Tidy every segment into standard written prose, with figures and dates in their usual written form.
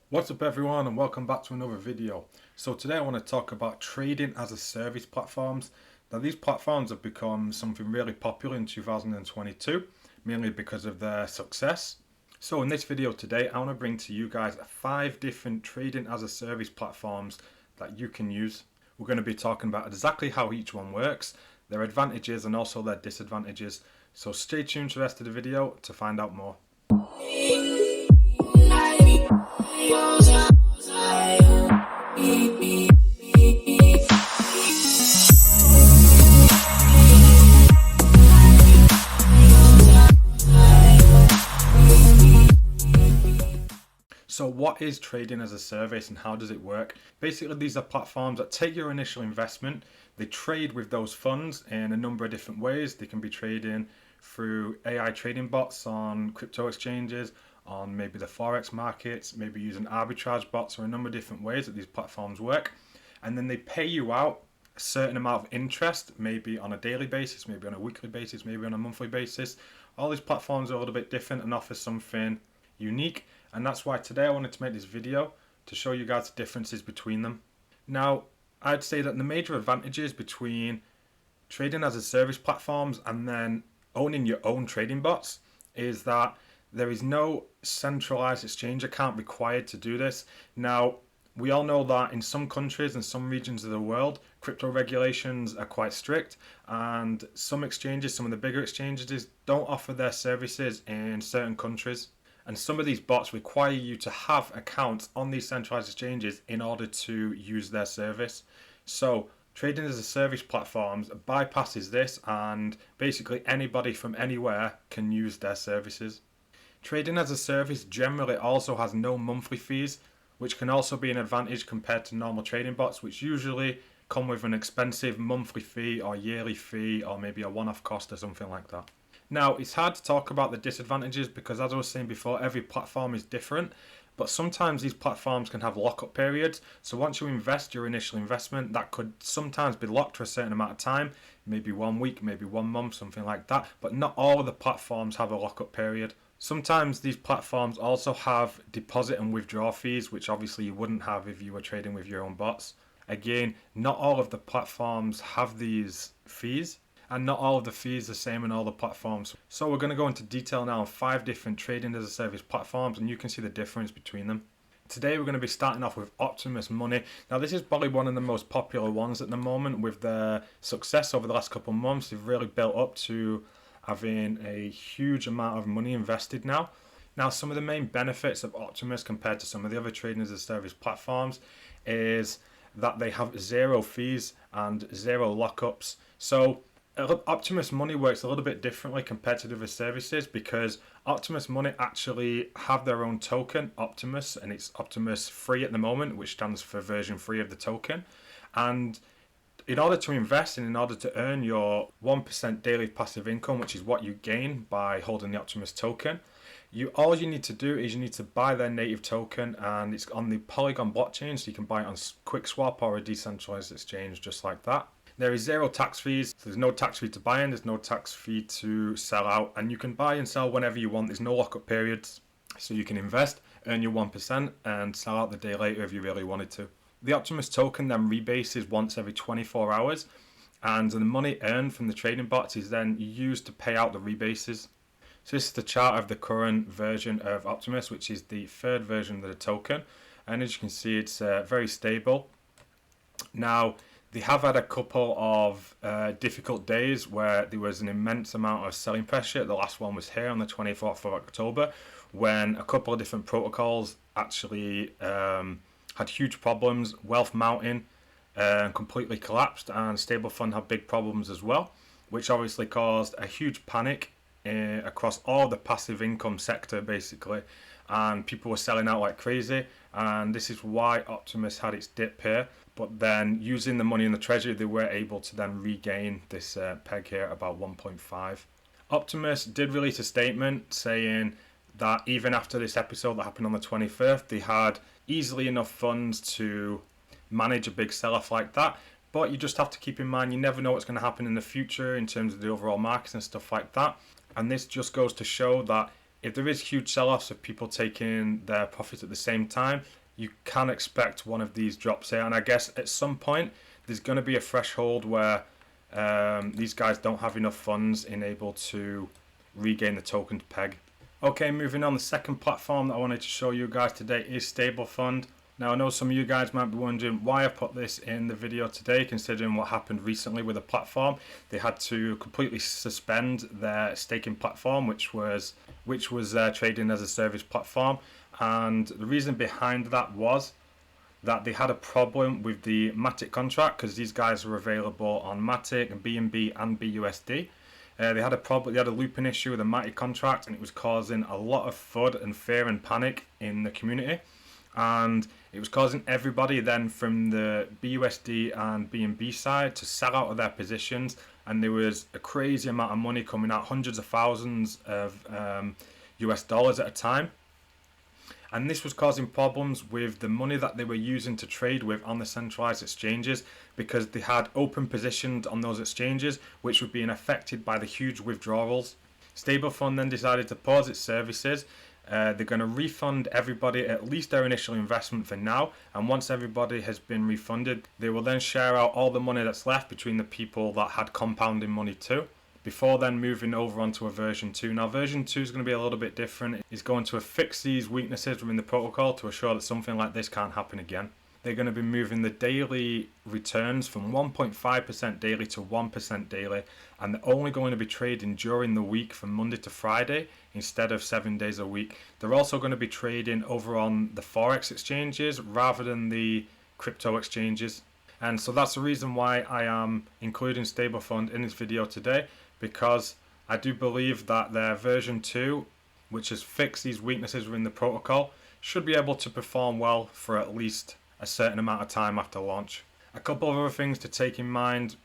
What's up everyone and welcome back to another video. So today I want to talk about trading as a service platforms. Now these platforms have become something really popular in 2022, mainly because of their success. So in this video today I want to bring to you guys 5 different trading as a service platforms that you can use. We're going to be talking about exactly how each one works, their advantages and also their disadvantages. So stay tuned to the rest of the video to find out more. So what is trading as a service and how does it work? Basically, these are platforms that take your initial investment, they trade with those funds in a number of different ways. They can be trading through AI trading bots on crypto exchanges, on maybe the forex markets, maybe using arbitrage bots, or a number of different ways that these platforms work. And then they pay you out a certain amount of interest, maybe on a daily basis, maybe on a weekly basis, maybe on a monthly basis. All these platforms are a little bit different and offer something unique, and that's why today I wanted to make this video to show you guys the differences between them. Now, I'd say that the major advantages between trading as a service platforms and then owning your own trading bots is that there is no centralized exchange account required to do this. Now, we all know that in some countries and some regions of the world, crypto regulations are quite strict, and some exchanges, some of the bigger exchanges, don't offer their services in certain countries. And some of these bots require you to have accounts on these centralized exchanges in order to use their service. So trading as a service platforms bypasses this, and basically anybody from anywhere can use their services. Trading as a service generally also has no monthly fees, which can also be an advantage compared to normal trading bots, which usually come with an expensive monthly fee or yearly fee or maybe a one-off cost or something like that. Now, it's hard to talk about the disadvantages because, as I was saying before, every platform is different, but sometimes these platforms can have lockup periods. So once you invest your initial investment, that could sometimes be locked for a certain amount of time, maybe 1 week, maybe 1 month, something like that. But not all of the platforms have a lockup period. Sometimes these platforms also have deposit and withdraw fees, which obviously you wouldn't have if you were trading with your own bots. Again, not all of the platforms have these fees, and not all of the fees are the same in all the platforms. So we're going to go into detail now on 5 different trading as a service platforms, and you can see the difference between them. Today we're going to be starting off with Optimus Money. Now this is probably one of the most popular ones at the moment. With their success over the last couple of months, they've really built up to having a huge amount of money invested now. Now, some of the main benefits of Optimus compared to some of the other trading as a service platforms is that they have 0 fees and 0 lockups. So Optimus Money works a little bit differently compared to the other services because Optimus Money actually have their own token, Optimus, and it's Optimus Free at the moment, which stands for version 3 of the token. And in order to invest and in order to earn your 1% daily passive income, which is what you gain by holding the Optimus token, all you need to do is you need to buy their native token, and it's on the Polygon blockchain, so you can buy it on QuickSwap or a decentralized exchange just like that. There is 0 tax fees, so there's no tax fee to buy in, there's no tax fee to sell out, and you can buy and sell whenever you want. There's no lockup periods, so you can invest, earn your 1%, and sell out the day later if you really wanted to. The Optimus token then rebases once every 24 hours, and the money earned from the trading bots is then used to pay out the rebases. So this is the chart of the current version of Optimus, which is the 3rd version of the token, and as you can see, it's very stable. Now, they have had a couple of difficult days where there was an immense amount of selling pressure. The last one was here on the 24th of October when a couple of different protocols actually had huge problems. Wealth Mountain completely collapsed, and Stablefund had big problems as well, which obviously caused a huge panic across all the passive income sector basically, and people were selling out like crazy, and this is why Optimus had its dip here. But then using the money in the treasury, they were able to then regain this peg here about 1.5. Optimus did release a statement saying that even after this episode that happened on the 21st, they had easily enough funds to manage a big sell-off like that. But you just have to keep in mind, you never know what's going to happen in the future in terms of the overall markets and stuff like that. And this just goes to show that if there is huge sell-offs of people taking their profits at the same time, you can expect one of these drops here. And I guess at some point there's going to be a threshold where these guys don't have enough funds enabled to regain the token peg. Okay, moving on, the second platform that I wanted to show you guys today is Stablefund. Now, I know some of you guys might be wondering why I put this in the video today, considering what happened recently with the platform. They had to completely suspend their staking platform, which was trading as a service platform. And the reason behind that was that they had a problem with the Matic contract, because these guys were available on Matic and BNB and BUSD. They had a looping issue with the Matic contract, and it was causing a lot of FUD and fear and panic in the community. And it was causing everybody then from the BUSD and BNB side to sell out of their positions, and there was a crazy amount of money coming out, hundreds of thousands of US dollars at a time. And this was causing problems with the money that they were using to trade with on the centralized exchanges, because they had open positions on those exchanges which were being affected by the huge withdrawals. Stablefund then decided to pause its services. They're going to refund everybody at least their initial investment for now, and once everybody has been refunded, they will then share out all the money that's left between the people that had compounding money too, before then moving over onto a version 2. Now, version 2 is going to be a little bit different. It's going to fix these weaknesses within the protocol to assure that something like this can't happen again. They're going to be moving the daily returns from 1.5% daily to 1% daily, and they're only going to be trading during the week from Monday to Friday instead of 7 days a week. They're also going to be trading over on the Forex exchanges rather than the crypto exchanges. And so that's the reason why I am including Stablefund in this video today, because I do believe that their version 2, which has fixed these weaknesses within the protocol, should be able to perform well for at least a certain amount of time after launch. A couple of other things to take in mind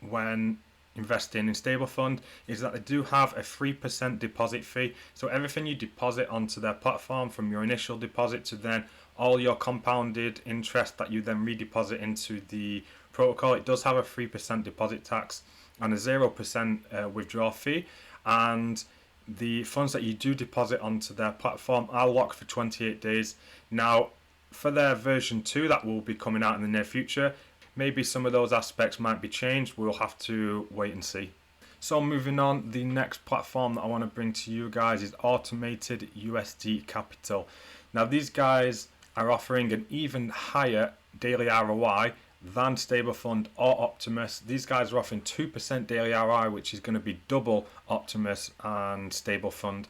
when investing in Stablefund is that they do have a 3% deposit fee. So everything you deposit onto their platform, from your initial deposit to then all your compounded interest that you then redeposit into the protocol, it does have a 3% deposit tax and a 0% withdrawal fee. And the funds that you do deposit onto their platform are locked for 28 days. Now, for their version 2 that will be coming out in the near future, maybe some of those aspects might be changed. We'll have to wait and see. So moving on, the next platform that I want to bring to you guys is Automated USD Capital. Now, these guys are offering an even higher daily ROI than Stablefund or Optimus. These guys are offering 2% daily ROI, which is going to be double Optimus and Stablefund.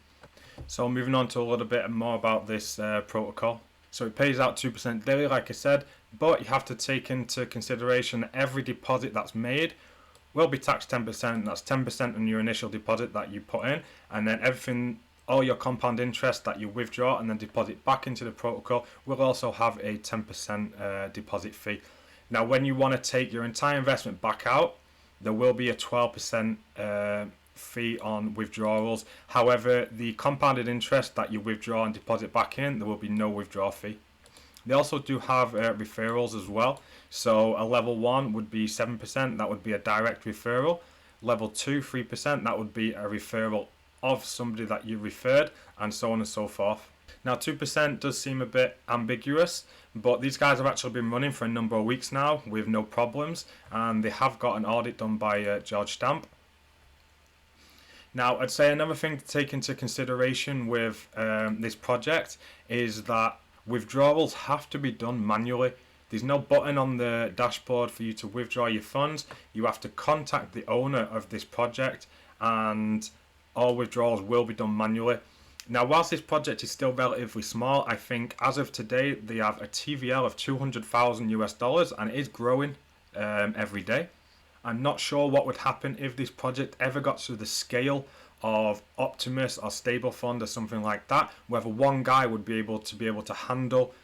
So moving on to a little bit more about this protocol. So it pays out 2% daily, like I said, but you have to take into consideration that every deposit that's made will be taxed 10%. That's 10% on your initial deposit that you put in, and then everything, all your compound interest that you withdraw and then deposit back into the protocol will also have a 10% deposit fee. Now, when you want to take your entire investment back out, there will be a 12% fee on withdrawals. However, the compounded interest that you withdraw and deposit back in, there will be no withdrawal fee. They also do have referrals as well. So a level 1 would be 7%, that would be a direct referral. Level 2, 3%, that would be a referral of somebody that you referred, and so on and so forth. Now, 2% does seem a bit ambiguous, but these guys have actually been running for a number of weeks now with no problems, and they have got an audit done by George Stamp. Now, I'd say another thing to take into consideration with this project is that withdrawals have to be done manually. There's no button on the dashboard for you to withdraw your funds. You have to contact the owner of this project, and all withdrawals will be done manually. Now, whilst this project is still relatively small, I think as of today they have a TVL of 200,000 US dollars, and it is growing every day. I'm not sure what would happen if this project ever got to the scale of Optimus or Stablefund or something like that, whether one guy would be able to handle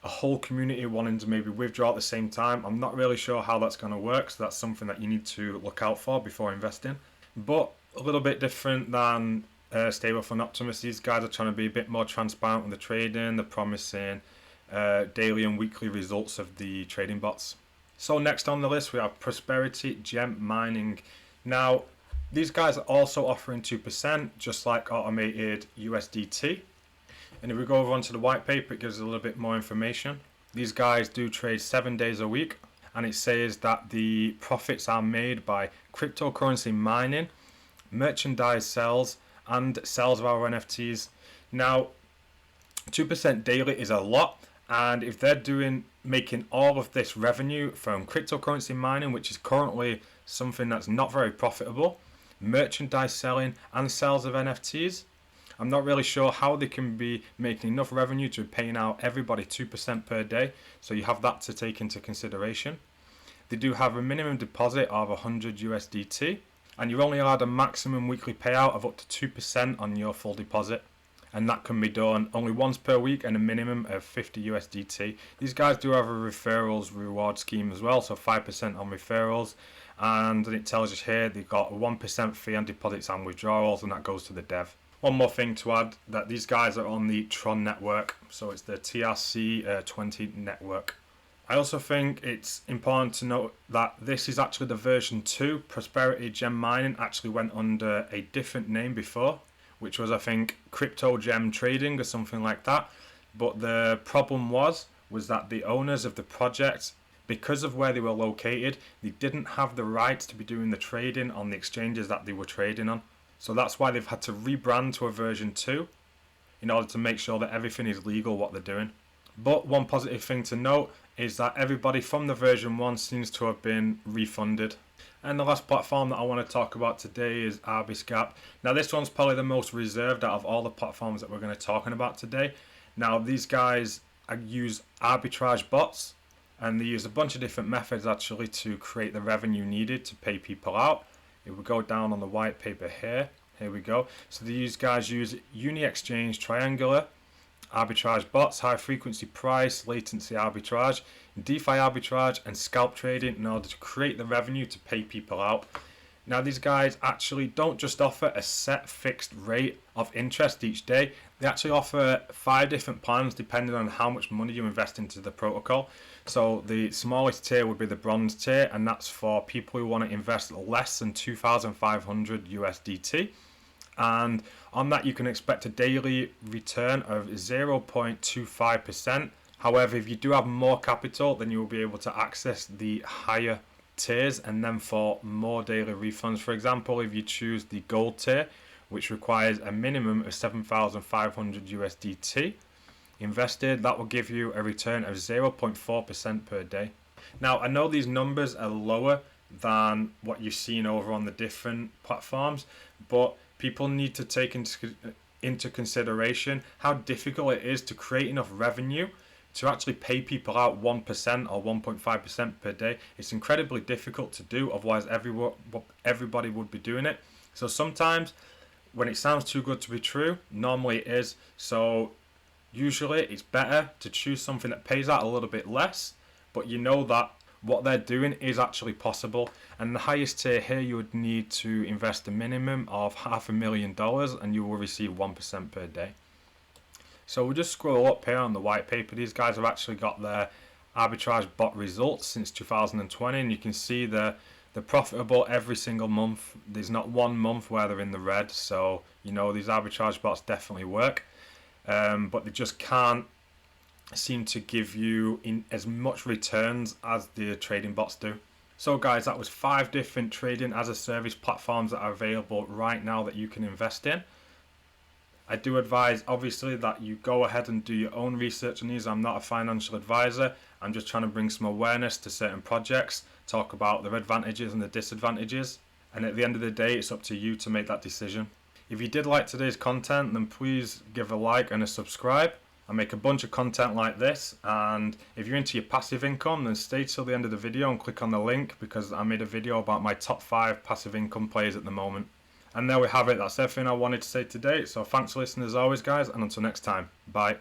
a whole community wanting to maybe withdraw at the same time. I'm not really sure how that's going to work, so that's something that you need to look out for before investing. But a little bit different than Stablefund Optimus, these guys are trying to be a bit more transparent with the trading. They're promising daily and weekly results of the trading bots. So next on the list we have Prosperity Gem Mining. Now, These guys are also offering 2%, just like automated USDT. And if we go over onto the white paper, it gives a little bit more information. These guys do trade 7 days a week, and it says that the profits are made by cryptocurrency mining, merchandise sales, and sales of our NFTs. Now, 2% daily is a lot, and if they're making all of this revenue from cryptocurrency mining, which is currently something that's not very profitable, merchandise selling, and sales of NFTs, I'm not really sure how they can be making enough revenue to be paying out everybody 2% per day, so you have that to take into consideration. They do have a minimum deposit of 100 USDT, and you're only allowed a maximum weekly payout of up to 2% on your full deposit, and that can be done only once per week and a minimum of 50 USDT. These guys do have a referrals reward scheme as well, so 5% on referrals, and it tells us here they've got a 1% fee on deposits and withdrawals, and that goes to the dev. One more thing to add, that these guys are on the Tron network, so it's the TRC 20 network. I also think it's important to note that this is actually the version 2. Prosperity Gem Mining actually went under a different name before, which was, I think, Crypto Gem Trading or something like that. But the problem was that the owners of the project, because of where they were located, they didn't have the rights to be doing the trading on the exchanges that they were trading on. So that's why they've had to rebrand to a version 2 in order to make sure that everything is legal what they're doing. But one positive thing to note is that everybody from the version 1 seems to have been refunded. And the last platform that I want to talk about today is Arbisgap. Now this one's probably the most reserved out of all the platforms that we're going to be talking about today. Now these guys use arbitrage bots, and they use a bunch of different methods actually to create the revenue needed to pay people out. If we go down on the white paper here we go. So these guys use uni exchange, triangular, arbitrage bots, high frequency price, latency arbitrage, DeFi arbitrage, and scalp trading in order to create the revenue to pay people out. Now these guys actually don't just offer a set fixed rate of interest each day. They actually offer 5 different plans depending on how much money you invest into the protocol. So the smallest tier would be the bronze tier, and that's for people who want to invest less than 2,500 USDT. And on that you can expect a daily return of 0.25%. However, if you do have more capital, then you will be able to access the higher tiers, and then for more daily refunds. For example, if you choose the gold tier, which requires a minimum of 7,500 USDT invested, that will give you a return of 0.4% per day. Now I know these numbers are lower than what you've seen over on the different platforms, but people need to take into consideration how difficult it is to create enough revenue to actually pay people out 1% or 1.5% per day. It's incredibly difficult to do, otherwise everybody would be doing it. So sometimes when it sounds too good to be true, normally it is. So usually it's better to choose something that pays out a little bit less, but you know that what they're doing is actually possible. And the highest tier here, you would need to invest a minimum of $500,000 and you will receive 1% per day. So we'll just scroll up here on the white paper. These guys have actually got their arbitrage bot results since 2020, and you can see they're profitable every single month. There's not one month where they're in the red, so you know these arbitrage bots definitely work, but they just can't seem to give you in as much returns as the trading bots do. So guys, that was 5 different trading as a service platforms that are available right now that you can invest in. I do advise obviously that you go ahead and do your own research on these. I'm not a financial advisor. I'm just trying to bring some awareness to certain projects, talk about their advantages and the disadvantages, and at the end of the day it's up to you to make that decision. If you did like today's content, then please give a like and a subscribe. I make a bunch of content like this, and if you're into your passive income, then stay till the end of the video and click on the link, because I made a video about my top 5 passive income players at the moment. And there we have it. That's everything I wanted to say today. So thanks for listening as always, guys, and until next time, bye.